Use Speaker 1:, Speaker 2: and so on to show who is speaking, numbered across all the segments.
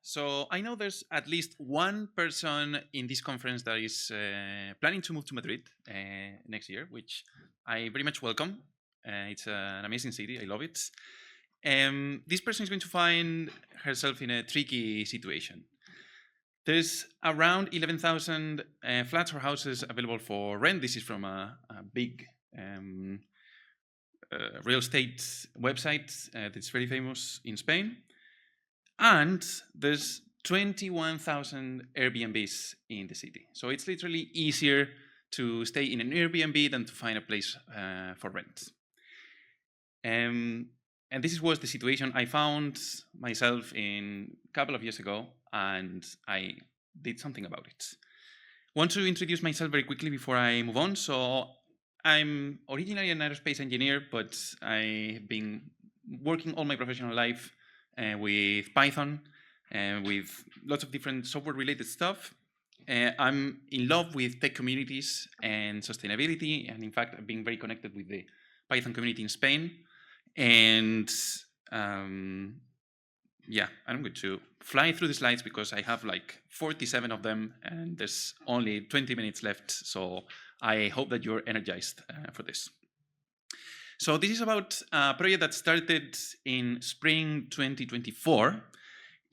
Speaker 1: So I know there's at least one person in this conference that is planning to move to Madrid next year, which I very much welcome. It's an amazing city. I love it. This person is going to find herself in a tricky situation. There's around 11,000 flats or houses available for rent. This is from a big real estate website that's very famous in Spain. And there's 21,000 Airbnbs in the city. So it's literally easier to stay in an Airbnb than to find a place for rent. And this was the situation I found myself in a couple of years ago, and I did something about it. I want to introduce myself very quickly before I move on. So I'm originally an aerospace engineer, but I've been working all my professional life with Python and with lots of different software-related stuff. I'm in love with tech communities and sustainability, and in fact, I've been very connected with the Python community in Spain. And yeah, I'm going to fly through the slides because I have like 47 of them, and there's only 20 minutes left. So I hope that you're energized for this. So this is about a project that started in spring 2024.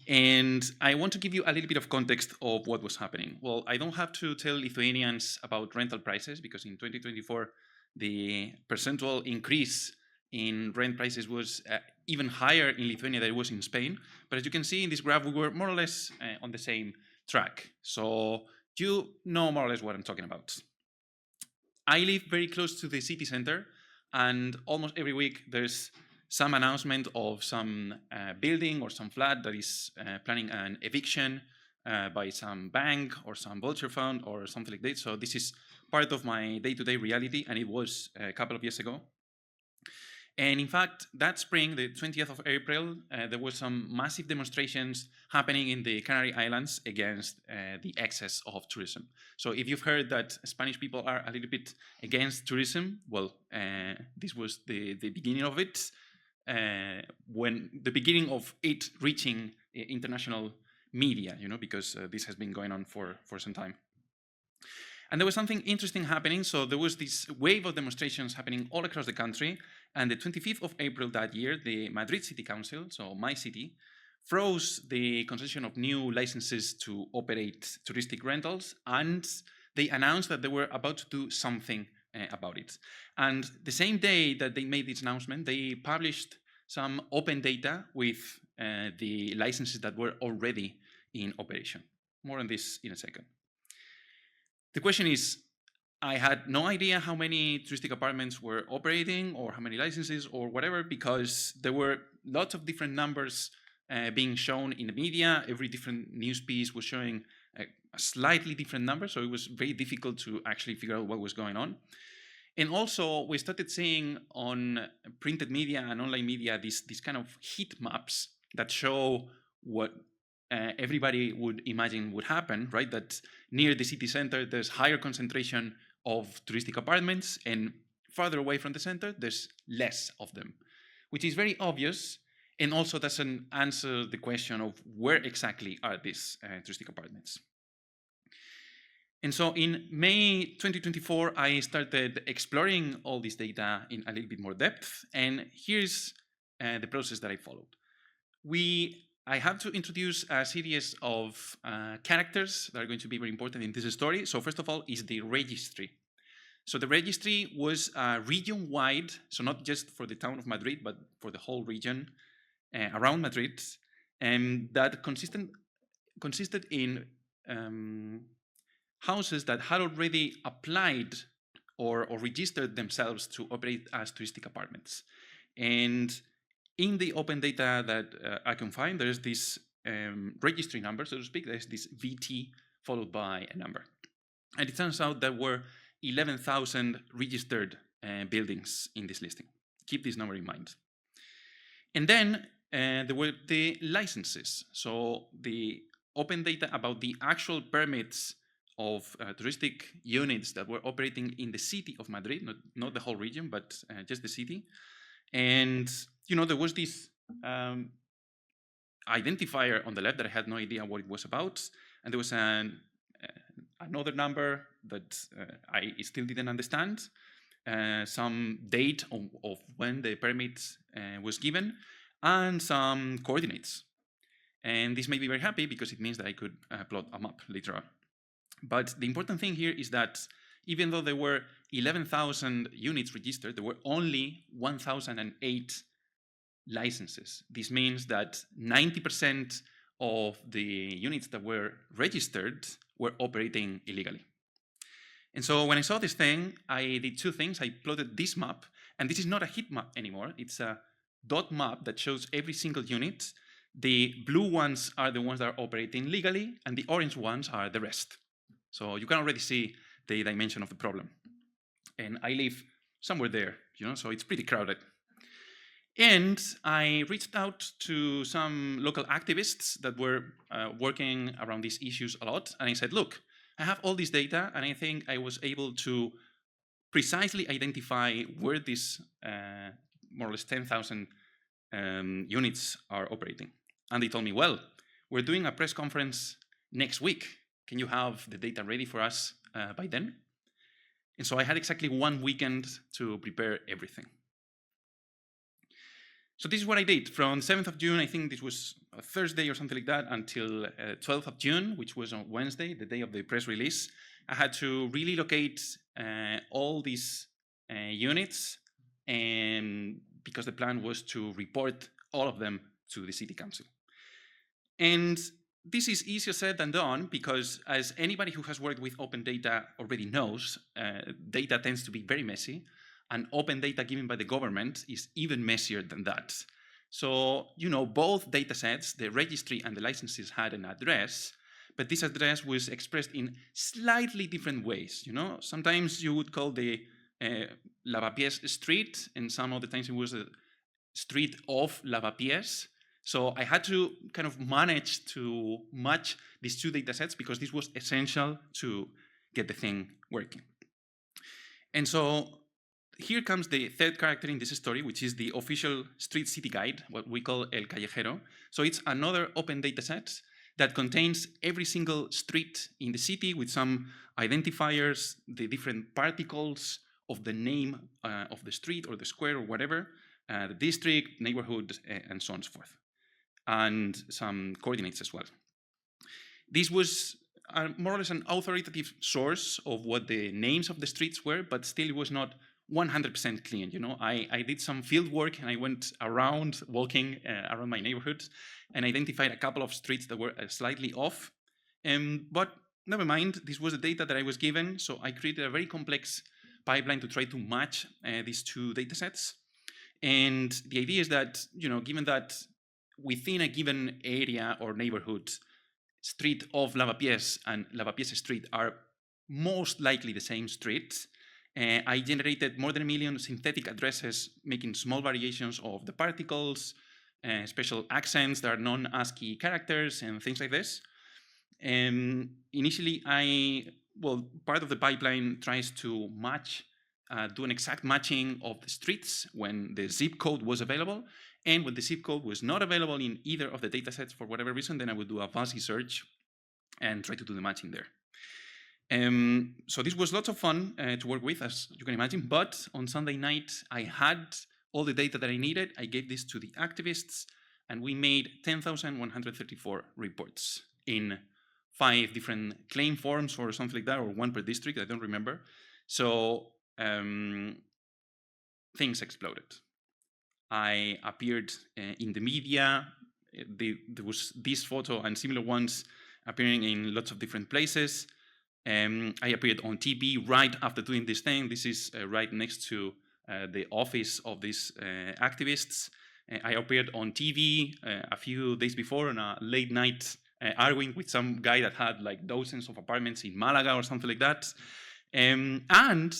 Speaker 1: And I want to give you a little bit of context of what was happening. Well, I don't have to tell Lithuanians about rental prices because in 2024, the percentual increase in rent prices was even higher in Lithuania than it was in Spain. But as you can see in this graph, we were more or less on the same track. So you know more or less what I'm talking about. I live very close to the city center, and almost every week there's some announcement of some building or some flat that is planning an eviction by some bank or some vulture fund or something like that. So this is part of my day-to-day reality, and it was a couple of years ago. And in fact, that spring, the 20th of April, there were some massive demonstrations happening in the Canary Islands against the excess of tourism. So if you've heard that Spanish people are a little bit against tourism, well, this was the beginning of it, when the beginning of it reaching international media, because this has been going on for some time. And there was something interesting happening. So there was this wave of demonstrations happening all across the country. And the 25th of April that year, the Madrid City Council, so my city, froze the concession of new licenses to operate touristic rentals. And they announced that they were about to do something about it. And the same day that they made this announcement, they published some open data with the licenses that were already in operation. More on this in a second. The question is, I had no idea how many touristic apartments were operating or how many licenses or whatever, because there were lots of different numbers being shown in the media. Every different news piece was showing a slightly different number, so it was very difficult to actually figure out what was going on. And also, we started seeing on printed media and online media these kind of heat maps that show what everybody would imagine would happen, right? That near the city center, there's higher concentration of touristic apartments, and farther away from the center, there's less of them, which is very obvious, and also doesn't answer the question of where exactly are these touristic apartments. And so in May 2024, I started exploring all this data in a little bit more depth, and here's the process that I followed. I have to introduce a series of characters that are going to be very important in this story. So first of all is the registry. So the registry was region-wide, so not just for the town of Madrid, but for the whole region around Madrid, and that consisted in houses that had already applied or registered themselves to operate as touristic apartments. And in the open data that I can find, there's this registry number, so to speak. There's this VT followed by a number. And it turns out there were 11,000 registered buildings in this listing. Keep this number in mind. And then there were the licenses. So the open data about the actual permits of touristic units that were operating in the city of Madrid, not the whole region, but just the city. And there was this identifier on the left that I had no idea what it was about, and there was another number that I still didn't understand, some date of when the permit was given, and some coordinates. And this made me very happy because it means that I could plot a map later on. But the important thing here is that even though there were 11,000 units registered, there were only 1,008 licenses. This means that 90% of the units that were registered were operating illegally. And so when I saw this thing, I did two things. I plotted this map, and this is not a heat map anymore. It's a dot map that shows every single unit. The blue ones are the ones that are operating legally, and the orange ones are the rest. So you can already see the dimension of the problem. And I live somewhere there, so it's pretty crowded. And I reached out to some local activists that were working around these issues a lot. And I said, look, I have all this data, and I think I was able to precisely identify where these more or less 10,000 units are operating. And they told me, well, we're doing a press conference next week. Can you have the data ready for us by then? And so I had exactly 1 weekend to prepare everything. So this is what I did. From 7th of June, I think this was a Thursday or something like that, until 12th of June, which was on Wednesday, the day of the press release. I had to really locate all these units, and because the plan was to report all of them to the city council. And this is easier said than done, because as anybody who has worked with open data already knows, data tends to be very messy, and open data given by the government is even messier than that. So, both data sets, the registry and the licenses, had an address, but this address was expressed in slightly different ways. Sometimes you would call the Lavapiés street, and some of the times it was the street of Lavapiés. So I had to kind of manage to match these two data sets, because this was essential to get the thing working. And so here comes the third character in this story, which is the official street city guide, what we call El Callejero. So it's another open data set that contains every single street in the city with some identifiers, the different particles of the name of the street or the square or whatever, the district, neighborhood, and so on and so forth, and some coordinates as well. This was more or less an authoritative source of what the names of the streets were, but still it was not 100% clean. I did some field work, and I went around walking around my neighborhood and identified a couple of streets that were slightly off. But never mind, this was the data that I was given, so I created a very complex pipeline to try to match these two data sets. And the idea is that, given that within a given area or neighborhood, street of Lavapiés and Lavapiés street are most likely the same street, I generated more than 1 million synthetic addresses, making small variations of the particles, special accents that are non-ASCII characters, and things like this. Initially, part of the pipeline tries to match, do an exact matching of the streets when the zip code was available. And when the zip code was not available in either of the datasets for whatever reason, then I would do a fuzzy search and try to do the matching there. So this was lots of fun to work with, as you can imagine. But on Sunday night, I had all the data that I needed. I gave this to the activists, and we made 10,134 reports in 5 different claim forms or something like that, or 1 per district, I don't remember. So things exploded. I appeared in the media. There was this photo and similar ones appearing in lots of different places. I appeared on TV right after doing this thing. This is right next to the office of these activists. I appeared on TV a few days before on a late night arguing with some guy that had like dozens of apartments in Malaga or something like that. And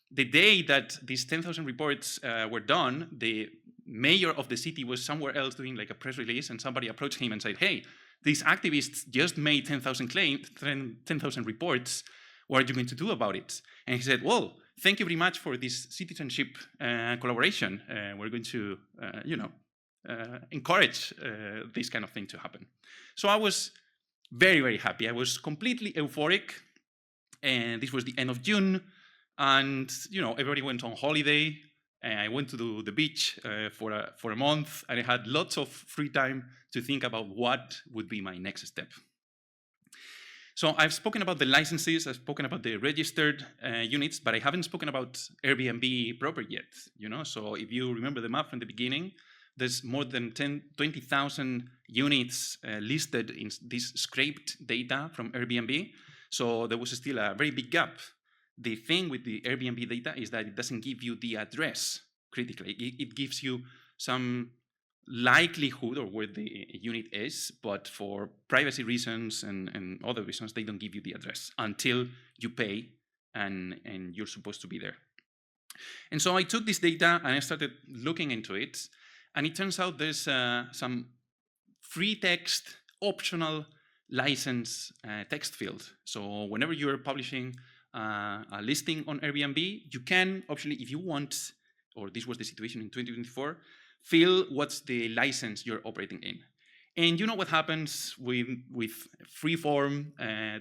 Speaker 1: the day that these 10,000 reports were done, the mayor of the city was somewhere else doing like a press release, and somebody approached him and said, "Hey, these activists just made 10,000 claims, 10,000 reports. What are you going to do about it?" And he said, "Well, thank you very much for this citizenship collaboration. We're going to, encourage this kind of thing to happen. So I was very, very happy. I was completely euphoric. And this was the end of June. And, everybody went on holiday. And I went to the beach for a month. And I had lots of free time to think about what would be my next step. So I've spoken about the licenses, I've spoken about the registered units, but I haven't spoken about Airbnb proper yet. So if you remember the map from the beginning, there's more than 20,000 units listed in this scraped data from Airbnb. So there was still a very big gap. The thing with the Airbnb data is that it doesn't give you the address critically. It gives you some likelihood or where the unit is, but for privacy reasons and other reasons, they don't give you the address until you pay and you're supposed to be there. And so I took this data and I started looking into it, and it turns out there's some free text optional license text field. So whenever you're publishing a listing on Airbnb, you can optionally, if you want, or this was the situation in 2024, fill what's the license you're operating in. And you know what happens with free-form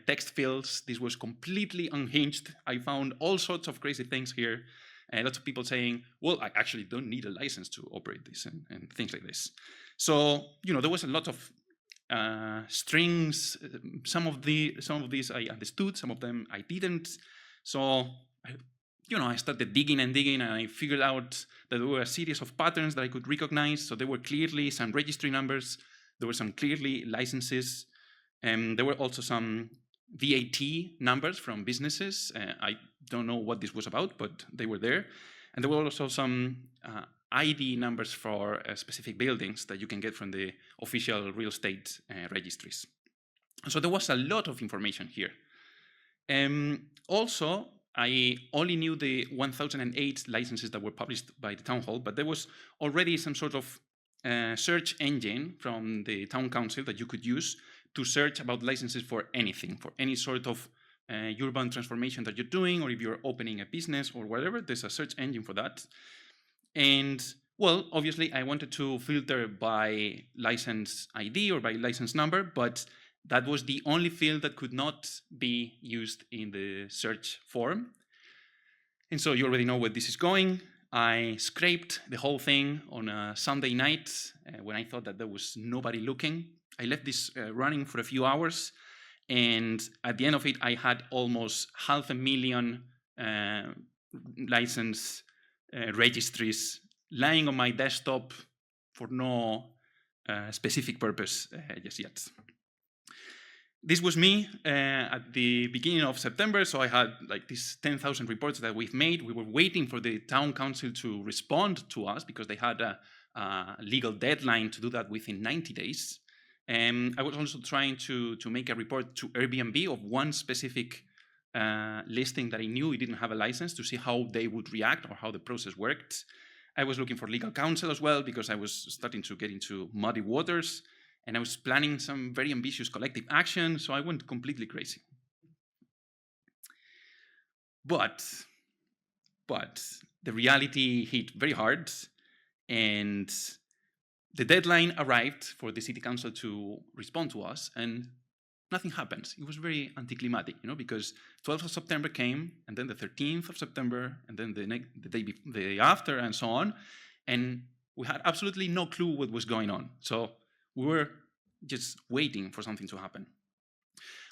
Speaker 1: text fields? This was completely unhinged. I found all sorts of crazy things here. Lots of people saying, well, I actually don't need a license to operate this and things like this. So, there was a lot of strings. Some of these I understood, some of them I didn't. So, I started digging and I figured out that there were a series of patterns that I could recognize. So there were clearly some registry numbers. There were some clearly licenses. There were also some VAT numbers from businesses. I don't know what this was about, but they were there. And there were also some ID numbers for specific buildings that you can get from the official real estate registries. So there was a lot of information here. Also, I only knew the 1008 licenses that were published by the town hall, but there was already some sort of search engine from the town council that you could use to search about licenses for anything, for any sort of urban transformation that you're doing, or if you're opening a business or whatever, there's a search engine for that. And, well, obviously I wanted to filter by license ID or by license number, but that was the only field that could not be used in the search form. And so you already know where this is going. I scraped the whole thing on a Sunday night when I thought that there was nobody looking. I left this running for a few hours, and at the end of it, I had almost 500,000 license registries lying on my desktop for no specific purpose just yet. This was me at the beginning of September, so I had like these 10,000 reports that we've made. We were waiting for the town council to respond to us because they had a legal deadline to do that within 90 days. And I was also trying to make a report to Airbnb of one specific listing that I knew it didn't have a license, to see how they would react or how the process worked. I was looking for legal counsel as well because I was starting to get into muddy waters. And I was planning some very ambitious collective action, so I went completely crazy. But the reality hit very hard, and the deadline arrived for the city council to respond to us, and nothing happened. It was very anticlimactic, because 12th of September came, and then the 13th of September, and then the day after, and so on, and we had absolutely no clue what was going on. So we were just waiting for something to happen.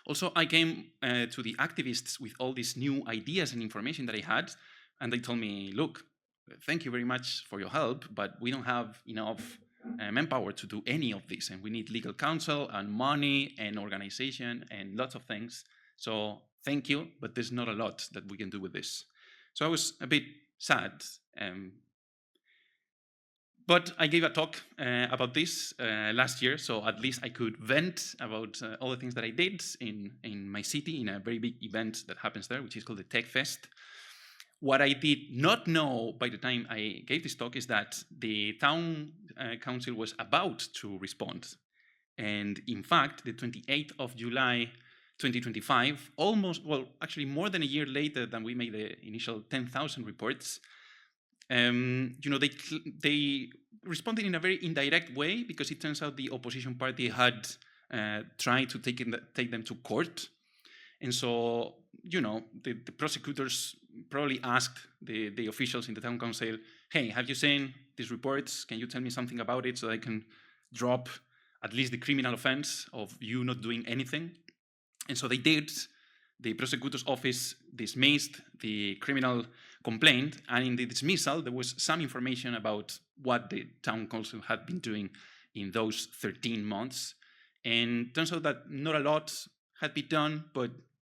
Speaker 1: Also, I came to the activists with all these new ideas and information that I had, and they told me, look, thank you very much for your help, but we don't have enough manpower to do any of this, and we need legal counsel and money and organization and lots of things. So thank you, but there's not a lot that we can do with this. So I was a bit sad. But I gave a talk about this last year, so at least I could vent about all the things that I did in my city, in a very big event that happens there, which is called the Tech Fest. What I did not know by the time I gave this talk is that the town council was about to respond. And in fact, the 28th of July, 2025, actually more than a year later than we made the initial 10,000 reports, they responded in a very indirect way, because it turns out the opposition party had tried to take them to court. And so, the prosecutors probably asked the officials in the town council, hey, have you seen these reports? Can you tell me something about it so I can drop at least the criminal offense of you not doing anything? And so they did. The prosecutor's office dismissed the criminal complaint, and in the dismissal, there was some information about what the town council had been doing in those 13 months. And turns out that not a lot had been done, but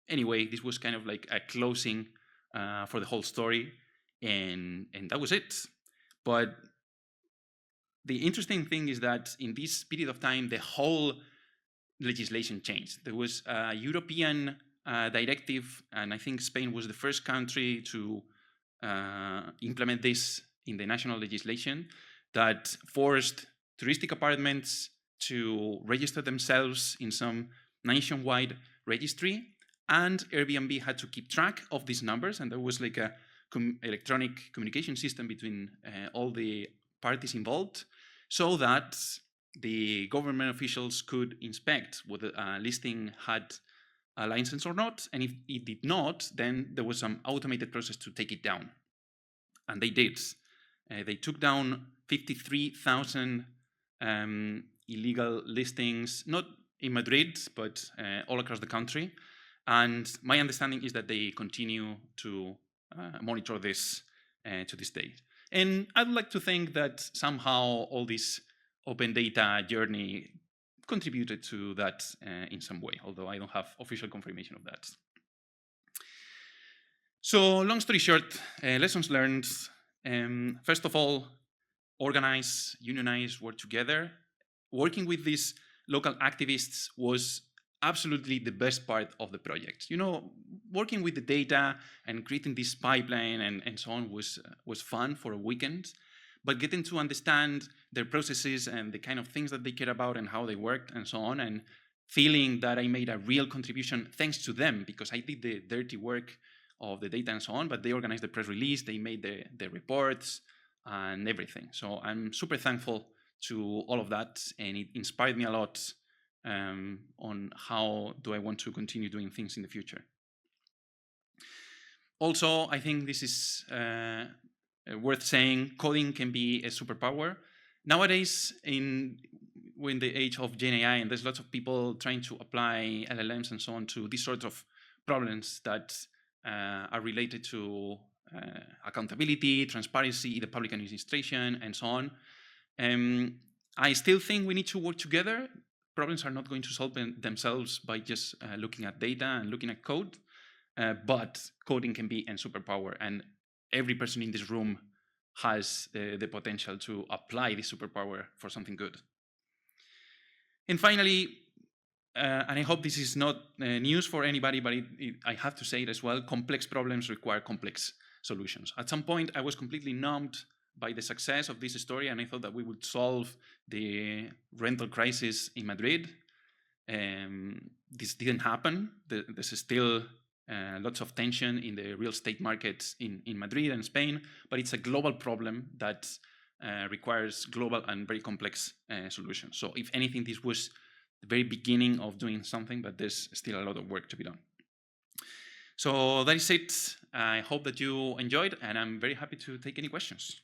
Speaker 1: anyway, this was kind of like a closing for the whole story, and that was it. But the interesting thing is that in this period of time, the whole legislation changed. There was a European directive, and I think Spain was the first country to implement this in the national legislation, that forced touristic apartments to register themselves in some nationwide registry, and Airbnb had to keep track of these numbers, and there was like a electronic communication system between all the parties involved, so that the government officials could inspect whether a listing had a license or not, and if it did not, then there was some automated process to take it down. And they did. They took down 53,000 illegal listings, not in Madrid, but all across the country. And my understanding is that they continue to monitor this to this day. And I'd like to think that somehow all this open data journey contributed to that in some way, although I don't have official confirmation of that. So long story short, lessons learned. First of all, organize, unionize, work together. Working with these local activists was absolutely the best part of the project. Working with the data and creating this pipeline and so on was fun for a weekend, but getting to understand their processes and the kind of things that they care about and how they worked and so on, and feeling that I made a real contribution thanks to them, because I did the dirty work of the data and so on, but they organized the press release, they made the reports and everything. So I'm super thankful to all of that, and it inspired me a lot on how do I want to continue doing things in the future. Also, I think this is worth saying, coding can be a superpower. Nowadays, in the age of Gen AI, and there's lots of people trying to apply LLMs and so on to these sorts of problems that are related to accountability, transparency, the public administration, and so on. I still think we need to work together. Problems are not going to solve themselves by just looking at data and looking at code, but coding can be a superpower, and every person in this room has the potential to apply this superpower for something good. And finally, and I hope this is not news for anybody, but I have to say it as well, complex problems require complex solutions. At some point, I was completely numbed by the success of this story, and I thought that we would solve the rental crisis in Madrid. This didn't happen. There's still lots of tension in the real estate markets in Madrid and Spain, but it's a global problem that requires global and very complex solutions. So if anything, this was the very beginning of doing something, but there's still a lot of work to be done. So that is it. I hope that you enjoyed, and I'm very happy to take any questions.